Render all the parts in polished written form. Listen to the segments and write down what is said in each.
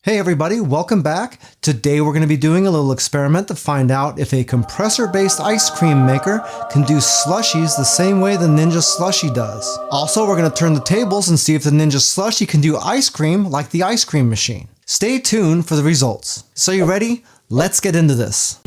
Hey everybody, welcome back. Today we're going to be doing a little experiment to find out if a compressor-based ice cream maker can do slushies the same way the Ninja Slushi does. Also, we're going to turn the tables and see if the Ninja Slushi can do ice cream like the ice cream machine. Stay tuned for the results. So you ready? Let's get into this.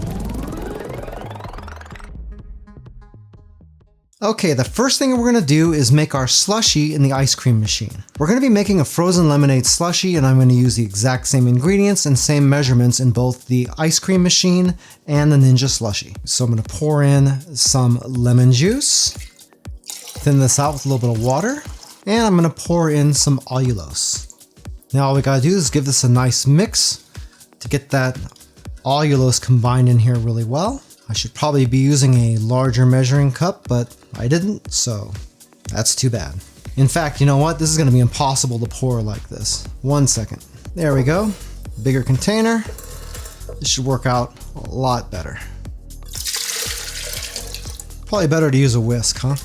Okay, the first thing we're going to do is make our slushie in the ice cream machine. We're going to be making a frozen lemonade slushie, and I'm going to use the exact same ingredients and same measurements in both the ice cream machine and the Ninja Slushi. So I'm going to pour in some lemon juice, thin this out with a little bit of water, and I'm going to pour in some allulose. Now all we got to do is give this a nice mix to get that allulose combined in here really well. I should probably be using a larger measuring cup, but I didn't, so that's too bad. In fact, you know what? This is going to be impossible to pour like this. 1 second. There we go. Bigger container. This should work out a lot better. Probably better to use a whisk, huh?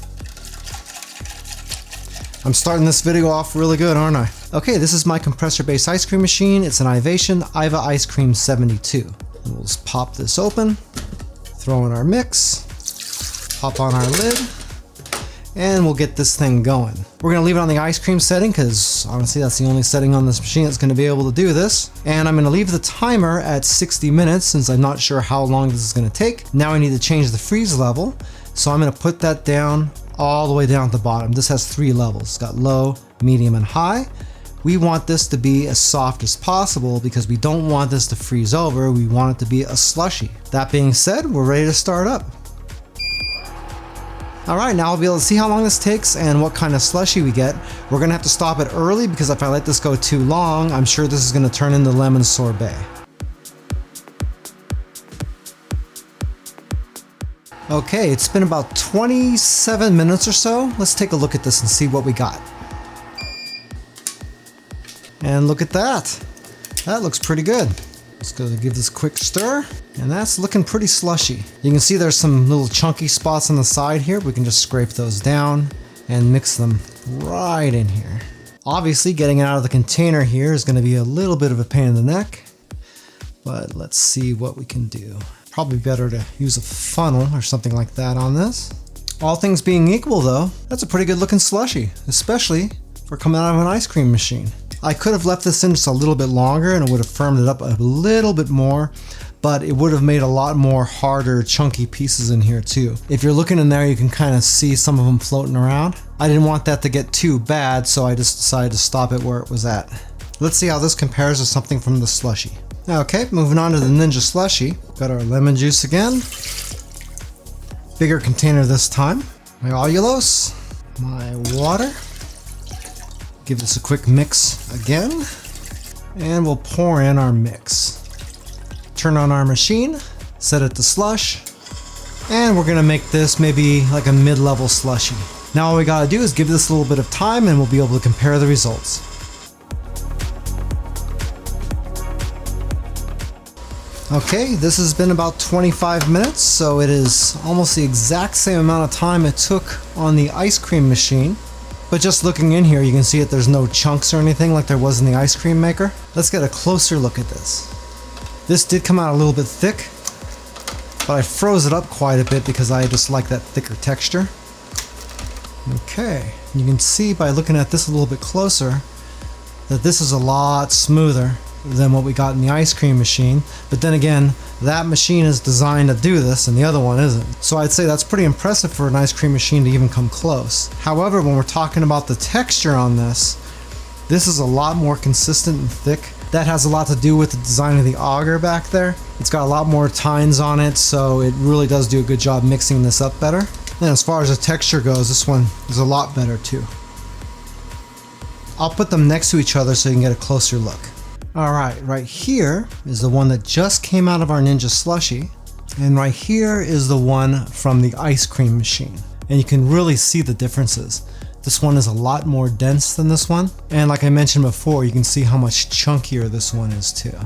I'm starting this video off really good, aren't I? Okay, this is my compressor-based ice cream machine. It's an Ivation Ivaicecream72. And we'll just pop this open. Throw in our mix, pop on our lid, and we'll get this thing going. We're gonna leave it on the ice cream setting because honestly that's the only setting on this machine that's gonna be able to do this. And I'm gonna leave the timer at 60 minutes since I'm not sure how long this is gonna take. Now I need to change the freeze level. So I'm gonna put that down all the way down at the bottom. This has 3 levels. It's got low, medium, and high. We want this to be as soft as possible because we don't want this to freeze over. We want it to be a slushie. That being said, we're ready to start up. All right, now I'll be able to see how long this takes and what kind of slushie we get. We're gonna have to stop it early because if I let this go too long, I'm sure this is gonna turn into lemon sorbet. Okay, it's been about 27 minutes or so. Let's take a look at this and see what we got. And look at that. That looks pretty good. Let's go give this a quick stir. And that's looking pretty slushy. You can see there's some little chunky spots on the side here. We can just scrape those down and mix them right in here. Obviously, getting it out of the container here is going to be a little bit of a pain in the neck. But let's see what we can do. Probably better to use a funnel or something like that on this. All things being equal though, that's a pretty good looking slushie, especially for coming out of an ice cream machine. I could have left this in just a little bit longer and it would have firmed it up a little bit more, but it would have made a lot more harder, chunky pieces in here too. If you're looking in there, you can kind of see some of them floating around. I didn't want that to get too bad, so I just decided to stop it where it was at. Let's see how this compares to something from the slushie. Okay, moving on to the Ninja Slushi. Got our lemon juice again. Bigger container this time. My allulose, my water. Give this a quick mix again, and we'll pour in our mix. Turn on our machine, set it to slush, and we're gonna make this maybe like a mid-level slushie. Now all we gotta do is give this a little bit of time and we'll be able to compare the results. Okay, this has been about 25 minutes, so it is almost the exact same amount of time it took on the ice cream machine. But just looking in here, you can see that there's no chunks or anything like there was in the ice cream maker. Let's get a closer look at this. This did come out a little bit thick, but I froze it up quite a bit because I just like that thicker texture. Okay, you can see by looking at this a little bit closer that this is a lot smoother than what we got in the ice cream machine. But then again, that machine is designed to do this and the other one isn't. So I'd say that's pretty impressive for an ice cream machine to even come close. However, when we're talking about the texture on this is a lot more consistent and thick. That has a lot to do with the design of the auger back there. It's got a lot more tines on it, so it really does do a good job mixing this up better. And as far as the texture goes, this one is a lot better too. I'll put them next to each other so you can get a closer look. Alright, right here is the one that just came out of our Ninja Slushi, and right here is the one from the ice cream machine. And you can really see the differences. This one is a lot more dense than this one, and like I mentioned before, you can see how much chunkier this one is too.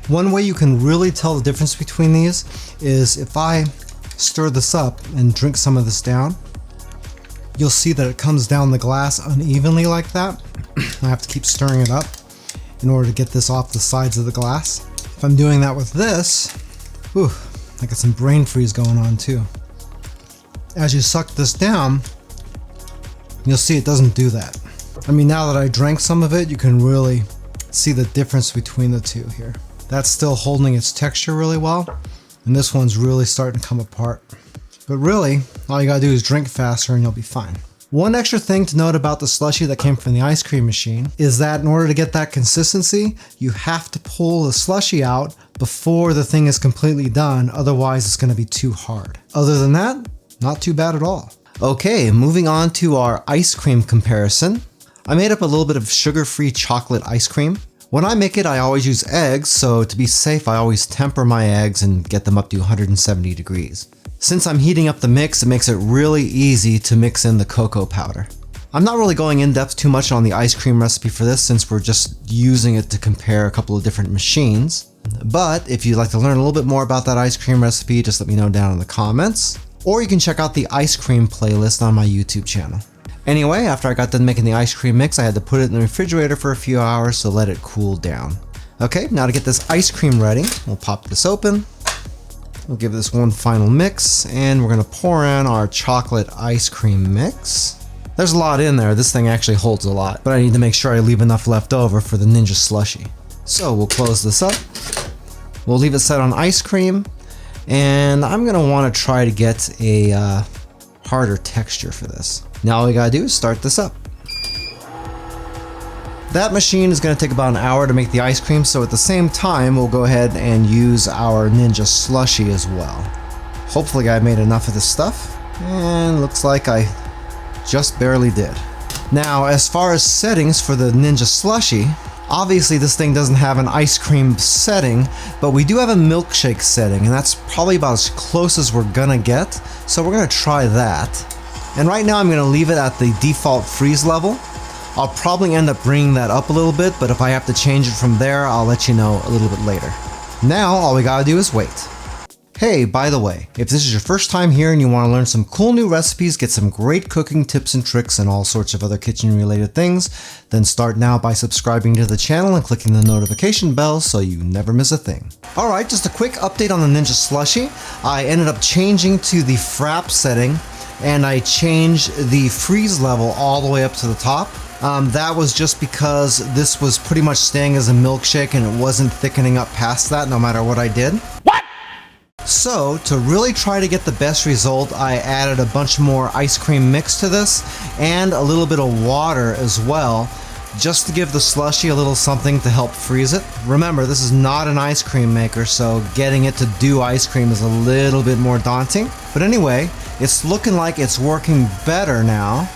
One way you can really tell the difference between these is if I stir this up and drink some of this down, you'll see that it comes down the glass unevenly like that. I have to keep stirring it up. in order to get this off the sides of the glass. If I'm doing that with this, whew, I got some brain freeze going on too. As you suck this down, you'll see it doesn't do that. I mean, now that I drank some of it, you can really see the difference between the two here. That's still holding its texture really well, and this one's really starting to come apart. But really, all you gotta do is drink faster and you'll be fine. One extra thing to note about the slushie that came from the ice cream machine is that in order to get that consistency, you have to pull the slushie out before the thing is completely done, otherwise it's gonna be too hard. Other than that, not too bad at all. Okay, moving on to our ice cream comparison. I made up a little bit of sugar-free chocolate ice cream. When I make it, I always use eggs, so to be safe, I always temper my eggs and get them up to 170 degrees. Since I'm heating up the mix, it makes it really easy to mix in the cocoa powder. I'm not really going in depth too much on the ice cream recipe for this since we're just using it to compare a couple of different machines. But if you'd like to learn a little bit more about that ice cream recipe, just let me know down in the comments. Or you can check out the ice cream playlist on my YouTube channel. Anyway, after I got done making the ice cream mix, I had to put it in the refrigerator for a few hours to let it cool down. Okay, now to get this ice cream ready, we'll pop this open. We'll give this one final mix, and we're gonna pour in our chocolate ice cream mix. There's a lot in there. This thing actually holds a lot, but I need to make sure I leave enough left over for the Ninja Slushi. So we'll close this up. We'll leave it set on ice cream, and I'm gonna wanna try to get a harder texture for this. Now all we gotta do is start this up. That machine is going to take about an hour to make the ice cream, so at the same time we'll go ahead and use our Ninja Slushi as well. Hopefully I made enough of this stuff, and looks like I just barely did. Now as far as settings for the Ninja Slushi, obviously this thing doesn't have an ice cream setting, but we do have a milkshake setting, and that's probably about as close as we're gonna get, so we're gonna try that. And right now I'm gonna leave it at the default freeze level. I'll probably end up bringing that up a little bit, but if I have to change it from there, I'll let you know a little bit later. Now, all we gotta do is wait. Hey, by the way, if this is your first time here and you wanna learn some cool new recipes, get some great cooking tips and tricks and all sorts of other kitchen related things, then start now by subscribing to the channel and clicking the notification bell so you never miss a thing. Alright, just a quick update on the Ninja Slushi. I ended up changing to the frap setting, and I changed the freeze level all the way up to the top. That was just because this was pretty much staying as a milkshake and it wasn't thickening up past that no matter what I did. What? So to really try to get the best result, I added a bunch more ice cream mix to this and a little bit of water as well, just to give the slushie a little something to help freeze it. Remember, this is not an ice cream maker, so getting it to do ice cream is a little bit more daunting. But anyway, it's looking like it's working better now.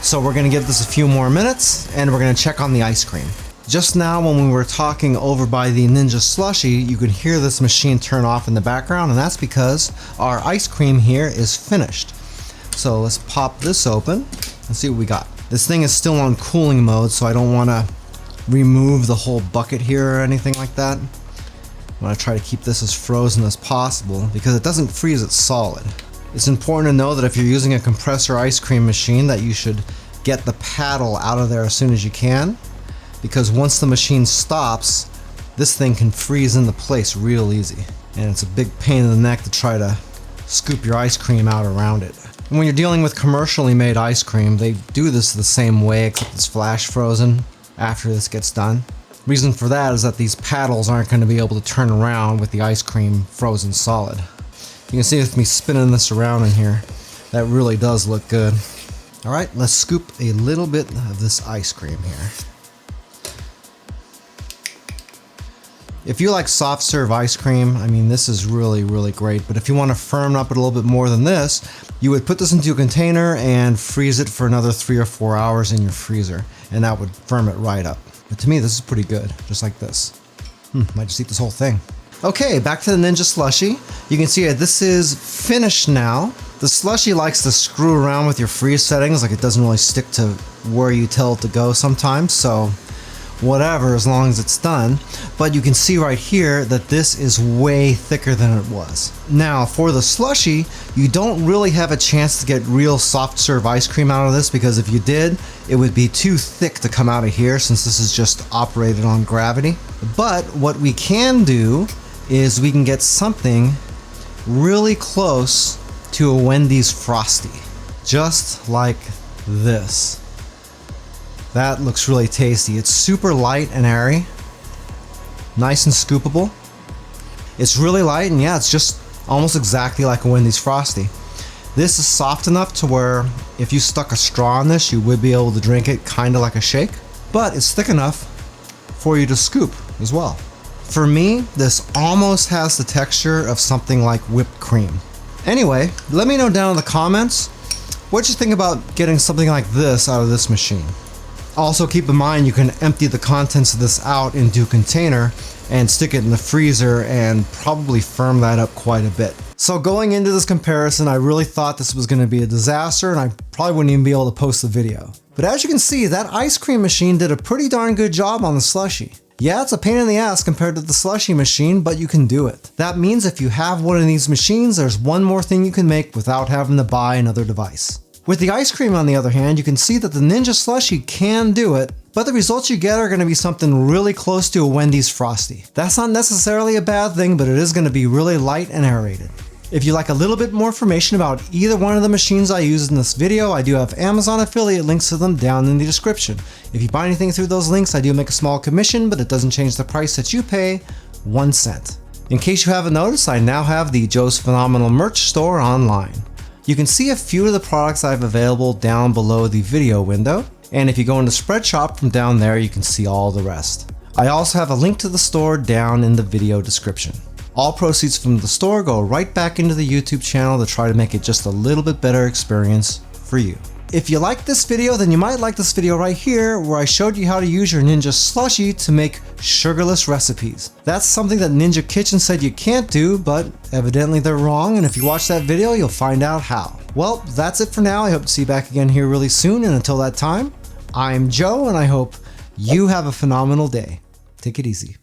So we're gonna give this a few more minutes and we're gonna check on the ice cream. Just now when we were talking over by the Ninja Slushi, you could hear this machine turn off in the background, and that's because our ice cream here is finished. So let's pop this open and see what we got. This thing is still on cooling mode, so I don't wanna remove the whole bucket here or anything like that. I wanna try to keep this as frozen as possible because it doesn't freeze it solid. It's important to know that if you're using a compressor ice cream machine that you should get the paddle out of there as soon as you can, because once the machine stops, this thing can freeze into place real easy. And it's a big pain in the neck to try to scoop your ice cream out around it. And when you're dealing with commercially made ice cream, they do this the same way, except it's flash frozen after this gets done. Reason for that is that these paddles aren't going to be able to turn around with the ice cream frozen solid. You can see with me spinning this around in here, that really does look good. Alright, let's scoop a little bit of this ice cream here. If you like soft serve ice cream, I mean, this is really, really great. But if you want to firm up it a little bit more than this, you would put this into a container and freeze it for another 3 or 4 hours in your freezer, and that would firm it right up. But to me, this is pretty good, just like this. Might just eat this whole thing. Okay, back to the Ninja Slushi. You can see this is finished now. The Slushie likes to screw around with your freeze settings, like it doesn't really stick to where you tell it to go sometimes, so whatever, as long as it's done. But you can see right here that this is way thicker than it was. Now for the Slushie, you don't really have a chance to get real soft serve ice cream out of this, because if you did, it would be too thick to come out of here since this is just operated on gravity. But what we can do is we can get something really close to a Wendy's Frosty, just like this. That looks really tasty. It's super light and airy, nice and scoopable. It's really light, and yeah, it's just almost exactly like a Wendy's Frosty. This is soft enough to where if you stuck a straw in this, you would be able to drink it kind of like a shake, but it's thick enough for you to scoop as well. For me, this almost has the texture of something like whipped cream. Anyway, let me know down in the comments what you think about getting something like this out of this machine. Also keep in mind you can empty the contents of this out into a container and stick it in the freezer and probably firm that up quite a bit. So going into this comparison, I really thought this was going to be a disaster and I probably wouldn't even be able to post the video. But as you can see, that ice cream machine did a pretty darn good job on the Slushie. Yeah, it's a pain in the ass compared to the Slushie machine, but you can do it. That means if you have one of these machines, there's one more thing you can make without having to buy another device. With the ice cream, on the other hand, you can see that the Ninja Slushie can do it, but the results you get are going to be something really close to a Wendy's Frosty. That's not necessarily a bad thing, but it is going to be really light and aerated. If you like a little bit more information about either one of the machines I used in this video, I do have Amazon affiliate links to them down in the description. If you buy anything through those links, I do make a small commission, but it doesn't change the price that you pay 1 cent. In case you haven't noticed, I now have the Joe's Phenomenal merch store online. You can see a few of the products I have available down below the video window, and if you go into Spreadshop from down there, you can see all the rest. I also have a link to the store down in the video description. All proceeds from the store go right back into the YouTube channel to try to make it just a little bit better experience for you. If you like this video, then you might like this video right here where I showed you how to use your Ninja Slushie to make sugarless recipes. That's something that Ninja Kitchen said you can't do, but evidently they're wrong, and if you watch that video, you'll find out how. Well, that's it for now. I hope to see you back again here really soon, and until that time, I'm Joe, and I hope you have a phenomenal day. Take it easy.